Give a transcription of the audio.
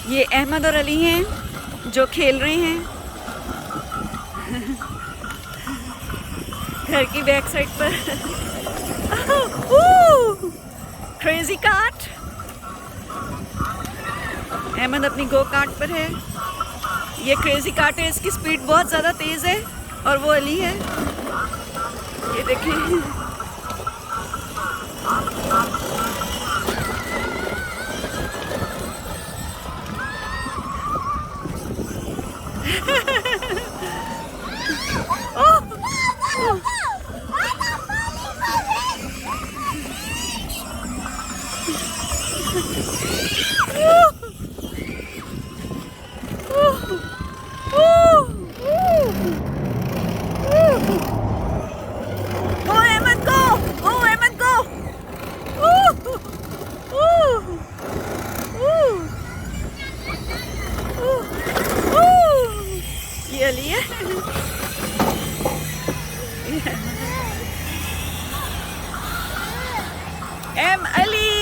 ये अहमद और अली हैं जो खेल रहे हैं घर की बैक साइड पर। Crazy cart. अहमद अपनी गो कार्ट पर है। ये क्रेजी कार्ट है, इसकी स्पीड बहुत ज़्यादा तेज़ है। और वो अली है, ये देखें। ये अली है। एम अली।